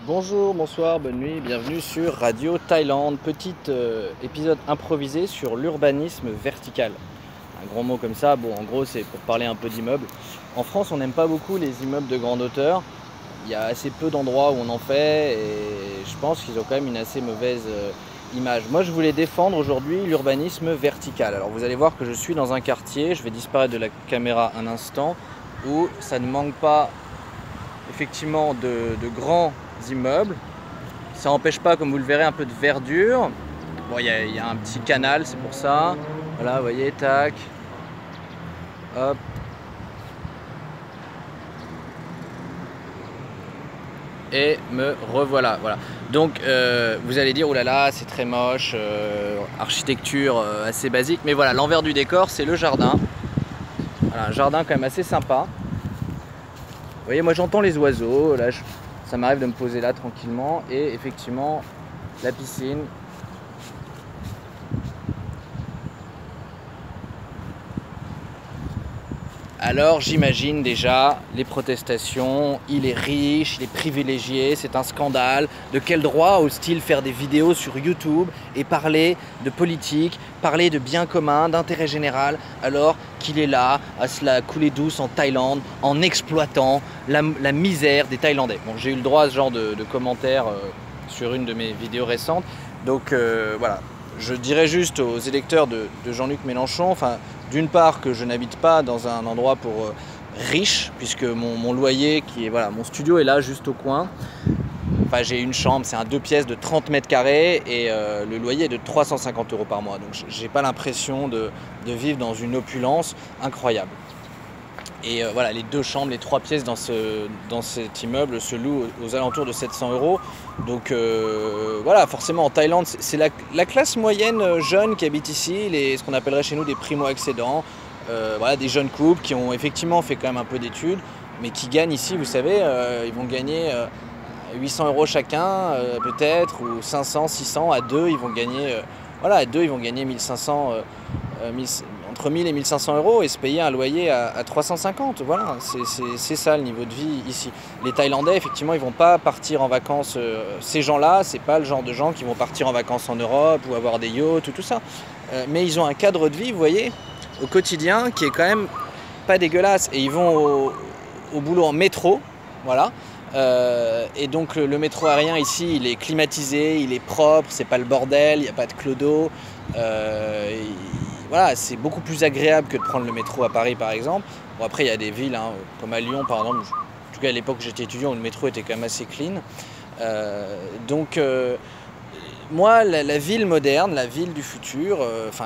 Bonjour, bonsoir, bonne nuit, bienvenue sur Radio Thaïlande. Petit épisode improvisé sur l'urbanisme vertical. Un gros mot comme ça, bon en gros c'est pour parler un peu d'immeubles. En France on n'aime pas beaucoup les immeubles de grande hauteur. Il y a assez peu d'endroits où on en fait et je pense qu'ils ont quand même une assez mauvaise image. Moi je voulais défendre aujourd'hui l'urbanisme vertical. Alors vous allez voir que je suis dans un quartier, je vais disparaître de la caméra un instant, où ça ne manque pas effectivement de grands immeubles. Ça n'empêche pas, comme vous le verrez, un peu de verdure. Bon, il y a un petit canal, c'est pour ça. Voilà, vous voyez, tac. Hop. Et me revoilà. Voilà. Donc, vous allez dire, oh là là, c'est très moche, architecture assez basique. Mais voilà, l'envers du décor, c'est le jardin. Voilà, un jardin quand même assez sympa. Vous voyez, moi j'entends les oiseaux. Là, ça m'arrive de me poser là tranquillement. Et effectivement, la piscine. Alors j'imagine déjà les protestations, il est riche, il est privilégié, c'est un scandale. De quel droit ose-t-il faire des vidéos sur YouTube et parler de politique, parler de bien commun, d'intérêt général, alors qu'il est là à se la couler douce en Thaïlande en exploitant la misère des Thaïlandais. Bon, j'ai eu le droit à ce genre de commentaires sur une de mes vidéos récentes. Donc voilà, je dirais juste aux électeurs de Jean-Luc Mélenchon, enfin, d'une part que je n'habite pas dans un endroit pour riche, puisque mon loyer, qui est, voilà, mon studio est là juste au coin. Enfin, j'ai une chambre, c'est un 2 pièces de 30 mètres carrés et le loyer est de 350 € par mois. Donc j'ai pas l'impression de vivre dans une opulence incroyable. Et voilà, les 2 chambres, les 3 pièces dans cet immeuble se louent aux alentours de 700 €. Donc voilà, forcément en Thaïlande, c'est la classe moyenne jeune qui habite ici, ce qu'on appellerait chez nous des primo-accédants. Voilà, des jeunes couples qui ont effectivement fait quand même un peu d'études, mais qui gagnent ici, vous savez, ils vont gagner 800 € chacun, peut-être, ou 500, 600, à deux, ils vont gagner, voilà, à deux, ils vont gagner 1500, entre 1000 et 1500 € et se payer un loyer à 350. Voilà, c'est ça le niveau de vie ici. Les Thaïlandais, effectivement, ils vont pas partir en vacances. Ces gens-là, c'est pas le genre de gens qui vont partir en vacances en Europe ou avoir des yachts ou tout ça. Mais ils ont un cadre de vie, vous voyez, au quotidien qui est quand même pas dégueulasse. Et ils vont au boulot en métro, voilà. Et donc le métro aérien ici, il est climatisé, il est propre, c'est pas le bordel, il n'y a pas de clodo. Voilà, c'est beaucoup plus agréable que de prendre le métro à Paris par exemple. Bon, après il y a des villes comme à Lyon par exemple, en tout cas à l'époque où j'étais étudiant, où le métro était quand même assez clean. Donc moi, la ville moderne, la ville du futur, enfin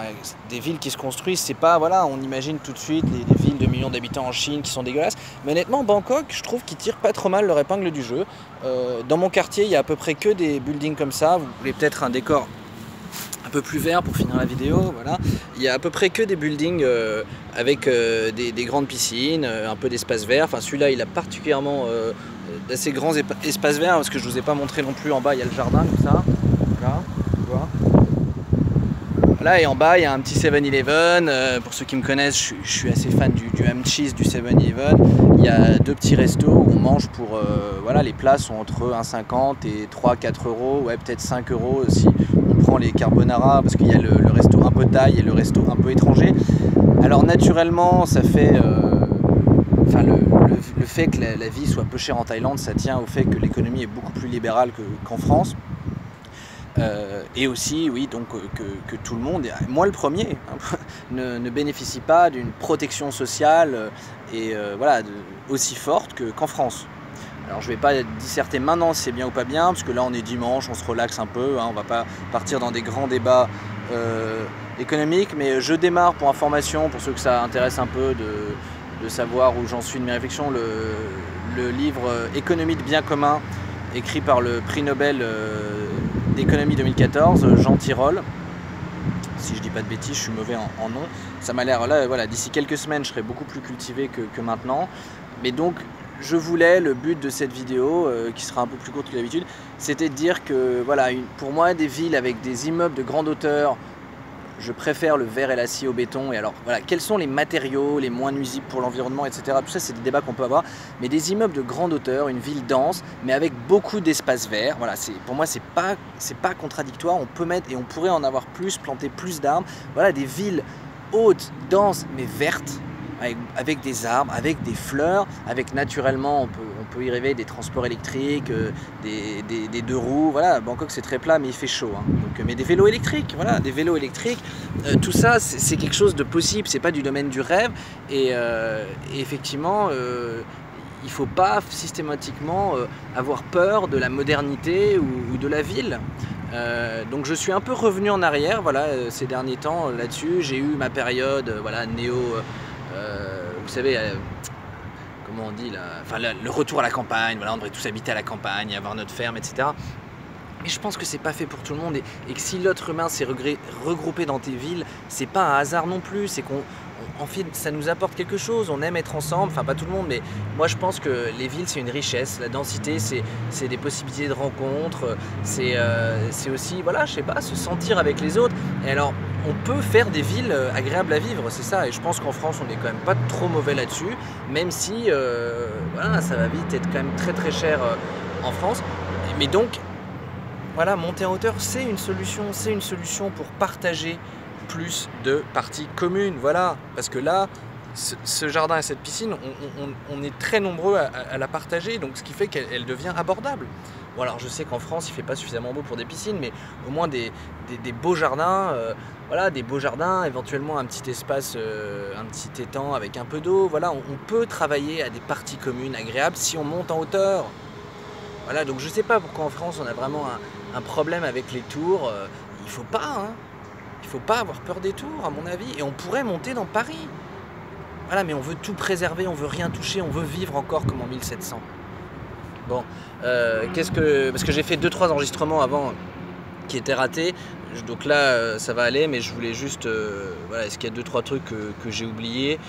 des villes qui se construisent, c'est pas, voilà, on imagine tout de suite les villes de millions d'habitants en Chine qui sont dégueulasses. Mais honnêtement, Bangkok, je trouve qu'ils tirent pas trop mal leur épingle du jeu. Dans mon quartier, il y a à peu près que des buildings comme ça. Vous voulez peut-être un décor un peu plus vert pour finir la vidéo, voilà. Il y a à peu près que des buildings avec des grandes piscines, un peu d'espace vert. Enfin celui-là il a particulièrement d'assez grands espaces verts, parce que je vous ai pas montré non plus. En bas il y a le jardin comme ça, voilà, tu vois. Voilà, et en bas il y a un petit 7-Eleven. Pour ceux qui me connaissent, je suis assez fan du ham cheese du 7-Eleven. Il y a 2 petits restos où on mange pour, voilà, les plats sont entre 1,50 et 3-4 €, ouais, peut-être 5 € aussi. On prend les carbonara parce qu'il y a le resto un peu thaï et le resto un peu étranger. Alors naturellement, ça fait, enfin le fait que la vie soit peu chère en Thaïlande, ça tient au fait que l'économie est beaucoup plus libérale qu'en France. Et aussi, oui, donc que tout le monde, moi le premier, ne bénéficie pas d'une protection sociale et voilà, aussi forte qu'en France. Alors je ne vais pas disserter maintenant si c'est bien ou pas bien, parce que là on est dimanche, on se relaxe un peu, on ne va pas partir dans des grands débats économiques, mais je démarre pour information, pour ceux que ça intéresse un peu de savoir où j'en suis de mes réflexions, le livre Économie de bien commun, écrit par le prix Nobel d'économie 2014, Jean Tirole. Si je dis pas de bêtises, je suis mauvais en nom. Ça m'a l'air, là, voilà, d'ici quelques semaines, je serai beaucoup plus cultivé que maintenant. Mais donc, je voulais, le but de cette vidéo, qui sera un peu plus courte que d'habitude, c'était de dire que, voilà, pour moi, des villes avec des immeubles de grande hauteur, je préfère le verre et l'acier au béton. Et alors voilà, quels sont les matériaux les moins nuisibles pour l'environnement, etc. Tout ça, c'est des débats qu'on peut avoir. Mais des immeubles de grande hauteur, une ville dense, mais avec beaucoup d'espaces verts. Voilà, pour moi, c'est pas contradictoire. On peut mettre, et on pourrait en avoir plus, planter plus d'arbres. Voilà, des villes hautes, denses, mais vertes, avec des arbres, avec des fleurs, avec naturellement, on peut y rêver des transports électriques, des deux roues. Voilà, Bangkok c'est très plat, mais il fait chaud. Hein. Donc, mais des vélos électriques, voilà, des vélos électriques, tout ça c'est quelque chose de possible, c'est pas du domaine du rêve. Et effectivement, il ne faut pas systématiquement avoir peur de la modernité ou de la ville. Donc je suis un peu revenu en arrière, voilà, ces derniers temps là-dessus. J'ai eu ma période, voilà, vous savez, comment on dit là, enfin le retour à la campagne. Voilà, on devrait tous habiter à la campagne, avoir notre ferme, etc. Mais je pense que c'est pas fait pour tout le monde et que si l'être humain s'est regroupé dans tes villes, c'est pas un hasard non plus, c'est en fait, ça nous apporte quelque chose, on aime être ensemble, enfin pas tout le monde, mais moi je pense que les villes c'est une richesse, la densité c'est des possibilités de rencontres, c'est aussi, voilà, je sais pas, se sentir avec les autres. Et alors, on peut faire des villes agréables à vivre, c'est ça, et je pense qu'en France on est quand même pas trop mauvais là-dessus, même si, voilà, ça va vite être quand même très très cher en France, mais donc, voilà, monter en hauteur c'est une solution pour partager plus de parties communes, voilà, parce que là, ce jardin et cette piscine, on est très nombreux à la partager, donc ce qui fait qu'elle devient abordable. Bon, alors je sais qu'en France il fait pas suffisamment beau pour des piscines, mais au moins des beaux jardins, voilà, des beaux jardins, éventuellement un petit espace, un petit étang avec un peu d'eau, voilà, on peut travailler à des parties communes agréables si on monte en hauteur. Voilà, donc je sais pas pourquoi en France on a vraiment un problème avec les tours, il faut pas, hein. Il ne faut pas avoir peur des tours, à mon avis, et on pourrait monter dans Paris. Voilà, mais on veut tout préserver, on veut rien toucher, on veut vivre encore comme en 1700. Bon, parce que j'ai fait 2-3 enregistrements avant qui étaient ratés, donc là ça va aller, mais je voulais juste, voilà, est-ce qu'il y a 2-3 trucs que j'ai oubliés,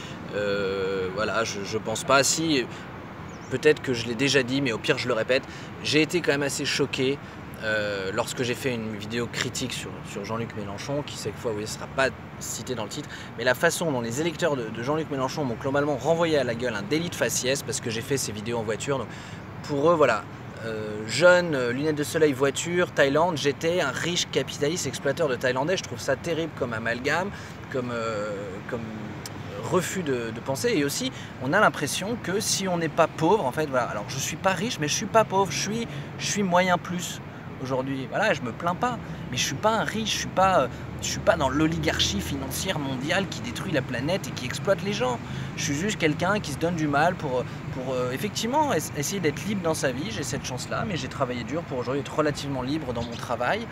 voilà, je pense pas, si, peut-être que je l'ai déjà dit, mais au pire je le répète, j'ai été quand même assez choqué lorsque j'ai fait une vidéo critique sur Jean-Luc Mélenchon, qui cette fois, oui, ne sera pas cité dans le titre, mais la façon dont les électeurs de Jean-Luc Mélenchon m'ont globalement renvoyé à la gueule un délit de faciès, parce que j'ai fait ces vidéos en voiture, donc pour eux, voilà, jeune, lunettes de soleil, voiture, Thaïlande, j'étais un riche capitaliste exploiteur de Thaïlandais. Je trouve ça terrible comme amalgame, comme refus de penser. Et aussi, on a l'impression que si on n'est pas pauvre, en fait, voilà, alors je suis pas riche, mais je suis pas pauvre, je suis moyen plus aujourd'hui. Voilà, je me plains pas, mais je suis pas un riche, je suis pas dans l'oligarchie financière mondiale qui détruit la planète et qui exploite les gens. Je suis juste quelqu'un qui se donne du mal pour effectivement essayer d'être libre dans sa vie. J'ai cette chance-là, mais j'ai travaillé dur pour aujourd'hui être relativement libre dans mon travail,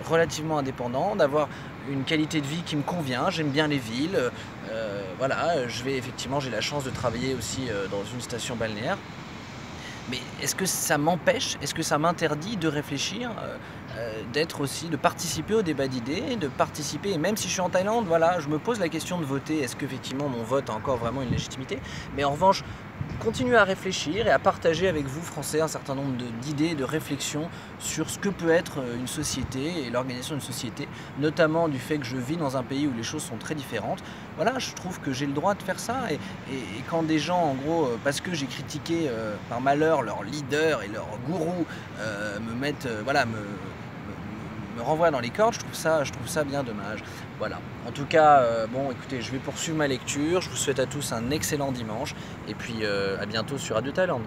relativement indépendant, d'avoir une qualité de vie qui me convient. J'aime bien les villes, voilà, j'ai la chance de travailler aussi dans une station balnéaire. Mais est-ce que ça m'empêche, est-ce que ça m'interdit de réfléchir, de participer au débat d'idées, de participer, et même si je suis en Thaïlande, voilà, je me pose la question de voter, est-ce qu'effectivement mon vote a encore vraiment une légitimité? Mais en revanche, continuer à réfléchir et à partager avec vous, Français, un certain nombre d'idées, de réflexions sur ce que peut être une société et l'organisation d'une société, notamment du fait que je vis dans un pays où les choses sont très différentes. Voilà, je trouve que j'ai le droit de faire ça, et quand des gens, en gros, parce que j'ai critiqué par malheur leur leader et leur gourou, me mettent, voilà, me renvoient dans les cordes, je trouve ça bien dommage. Voilà. En tout cas, bon, écoutez, je vais poursuivre ma lecture. Je vous souhaite à tous un excellent dimanche. Et puis, à bientôt sur Radio Thaïlande.